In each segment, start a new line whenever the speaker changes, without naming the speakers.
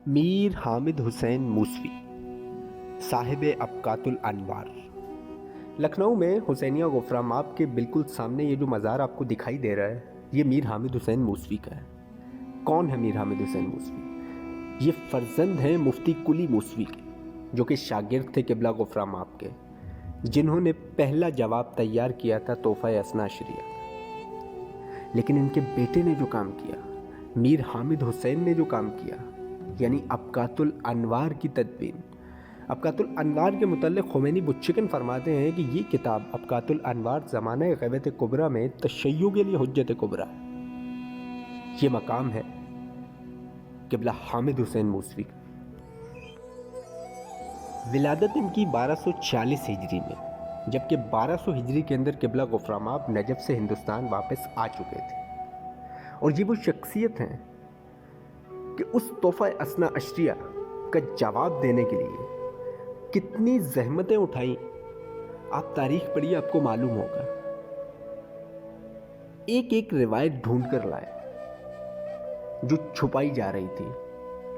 میر حامد حسین موسوی صاحب ابقات الانوار۔ لکھنؤ میں حسینیہ غفرہ ماب کے بالکل سامنے یہ جو مزار آپ کو دکھائی دے رہا ہے یہ میر حامد حسین موسوی کا ہے۔ کون ہے میر حامد حسین موسوی؟ یہ فرزند ہیں مفتی کلی موسوی کے، جو کہ شاگرد تھے قبلہ غفرہ ماب کے، جنہوں نے پہلا جواب تیار کیا تھا تحفہ اثنا عشریہ کا۔ لیکن ان کے بیٹے نے جو کام کیا، میر حامد حسین نے جو کام کیا، یعنی ابقات الانوار کی تدوین۔ ابقات الانوار کے متعلق خمینی بچکن فرماتے ہیں کہ یہ کتاب ابقات الانوار زمانہ غیبت کبریٰ میں تشیع کے لیے حجت کبریٰ ہے۔ یہ مقام ہے قبلہ حامد حسین موسوی کا۔ ولادت ان کی 1246 ہجری میں، جبکہ 1200 ہجری کے اندر قبلہ غفرہ ماب نجف سے ہندوستان واپس آ چکے تھے۔ اور یہ وہ شخصیت ہیں کہ اس تحفہ اثنا عشریہ کا جواب دینے کے لیے کتنی زحمتیں اٹھائیں، آپ تاریخ پڑھیے آپ کو معلوم ہوگا۔ ایک ایک روایت ڈھونڈ کر لائے جو چھپائی جا رہی تھی،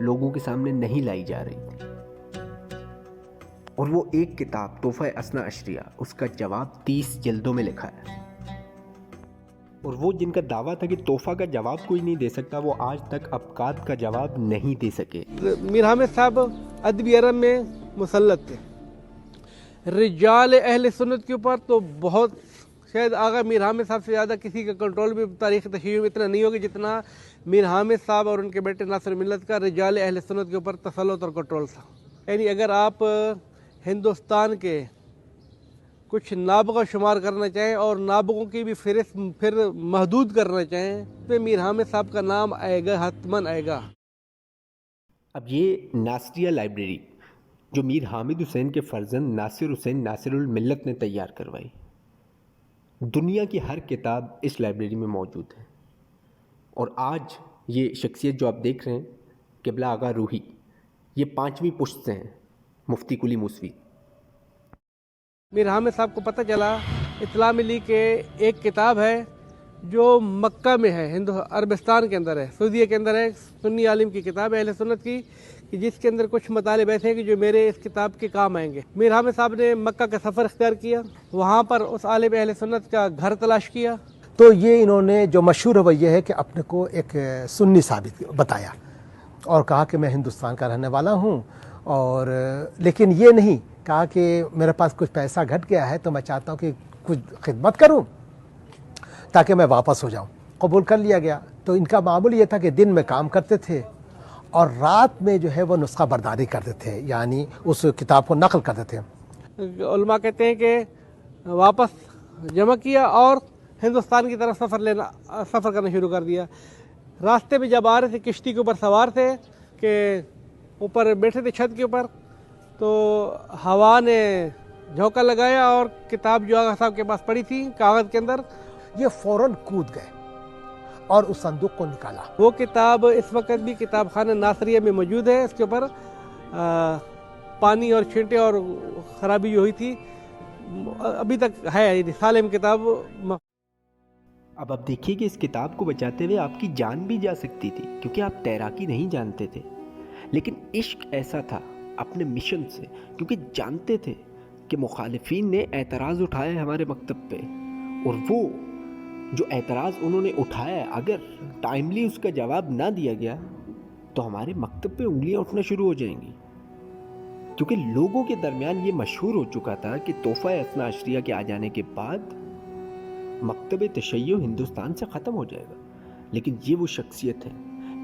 لوگوں کے سامنے نہیں لائی جا رہی تھی، اور وہ ایک کتاب تحفہ اثنا عشریہ، اس کا جواب 30 جلدوں میں لکھا ہے۔ اور وہ جن کا دعویٰ تھا کہ تحفہ کا جواب کوئی نہیں دے سکتا، وہ آج تک ابقات کا جواب نہیں دے سکے۔
میر حامد صاحب ادبی عرب میں مسلط تھے۔ رجال اہل سنت کے اوپر تو بہت، شاید آغا میر حامد صاحب سے زیادہ کسی کا کنٹرول بھی تاریخ تشیع میں اتنا نہیں ہوگا جتنا میر حامد صاحب اور ان کے بیٹے ناصر ملت کا رجال اہل سنت کے اوپر تسلط اور کنٹرول تھا۔ یعنی اگر آپ ہندوستان کے کچھ نابغہ شمار کرنا چاہیں اور نابغوں کی بھی فہرست پھر محدود کرنا چاہیں تو میر حامد صاحب کا نام آئے گا، حتماً آئے گا۔
اب یہ ناصریہ لائبریری جو میر حامد حسین کے فرزند ناصر حسین ناصر الملت نے تیار کروائی، دنیا کی ہر کتاب اس لائبریری میں موجود ہے۔ اور آج یہ شخصیت جو آپ دیکھ رہے ہیں قبلہ آغا روحی، یہ 5ویں پشت سے ہیں مفتی کلی موسوی۔
میر حامد صاحب کو پتہ چلا، اطلاع ملی کہ ایک کتاب ہے جو مکہ میں ہے، عربستان کے اندر ہے، سعودیہ کے اندر ہے، سنی عالم کی کتاب ہے اہل سنت کی، کہ جس کے اندر کچھ مطالب ایسے ہیں کہ جو میرے اس کتاب کے کام آئیں گے۔ میر حامد صاحب نے مکہ کا سفر اختیار کیا، وہاں پر اس عالم اہل سنت کا گھر تلاش کیا۔
تو یہ انہوں نے جو مشہور رویہ ہے کہ اپنے کو ایک سنی ثابت بتایا اور کہا کہ میں ہندوستان کا رہنے والا ہوں، اور لیکن یہ نہیں کہا کہ میرے پاس کچھ پیسہ گھٹ گیا ہے تو میں چاہتا ہوں کہ کچھ خدمت کروں تاکہ میں واپس ہو جاؤں۔ قبول کر لیا گیا۔ تو ان کا معمول یہ تھا کہ دن میں کام کرتے تھے اور رات میں جو ہے وہ نسخہ برداری کرتے تھے، یعنی اس کتاب کو نقل کرتے تھے۔
علماء کہتے ہیں کہ واپس جمع کیا اور ہندوستان کی طرف سفر کرنا شروع کر دیا۔ راستے میں جب آ رہے تھے، کشتی کے اوپر سوار تھے کہ اوپر بیٹھے تھے چھت کے اوپر، تو ہوا نے جھونکا لگایا اور کتاب جو آغا صاحب کے پاس پڑی تھی کاغذ کے اندر،
یہ فوراً کود گئے اور اس صندوق کو نکالا۔
وہ کتاب اس وقت بھی کتاب خانہ ناصریہ میں موجود ہے۔ اس کے اوپر پانی اور چھینٹے اور خرابی جو ہوئی تھی ابھی تک ہے، سالم کتاب۔
اب آپ دیکھیے کہ اس کتاب کو بچاتے ہوئے آپ کی جان بھی جا سکتی تھی، کیونکہ آپ تیراکی نہیں جانتے تھے، لیکن عشق ایسا تھا اپنے مشن سے، کیونکہ جانتے تھے کہ مخالفین نے اعتراض اٹھایا ہے ہمارے مکتب پہ، اور وہ جو اعتراض انہوں نے اٹھایا ہے اگر ٹائملی اس کا جواب نہ دیا گیا تو ہمارے مکتب پہ انگلیاں اٹھنا شروع ہو جائیں گی، کیونکہ لوگوں کے درمیان یہ مشہور ہو چکا تھا کہ تحفہ اثنا عشریہ کے آ جانے کے بعد مکتب تشیع ہندوستان سے ختم ہو جائے گا۔ لیکن یہ وہ شخصیت ہے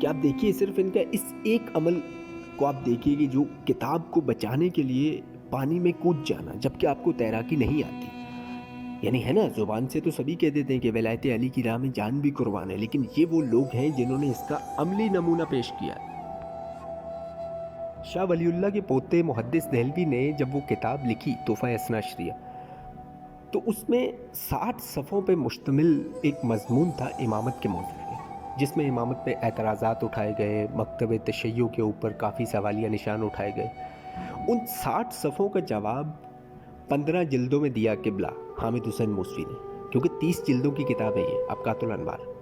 کہ آپ دیکھیے، صرف ان کا اس ایک عمل کو آپ دیکھیے کہ جو کتاب کو بچانے کے لیے پانی میں کود جانا، جبکہ آپ کو تیراکی نہیں آتی، یعنی ہے نا، زبان سے تو سبھی کہہ دیتے ہیں کہ ولایت علی کی راہ میں جان بھی قربان ہے، لیکن یہ وہ لوگ ہیں جنہوں نے اس کا عملی نمونہ پیش کیا۔ شاہ ولی اللہ کے پوتے محدث دہلوی نے جب وہ کتاب لکھی تحفہ اثنا عشریہ، تو اس میں 60 صفحوں پہ مشتمل ایک مضمون تھا امامت کے موضوع پہ، جس میں امامت پہ اعتراضات اٹھائے گئے، مکتب تشیع کے اوپر کافی سوالیہ نشان اٹھائے گئے۔ ان 60 صفحوں کا جواب 15 جلدوں میں دیا قبلہ حامد حسین موسوی نے، کیونکہ 30 جلدوں کی کتاب ہے یہ ابقات الانوار۔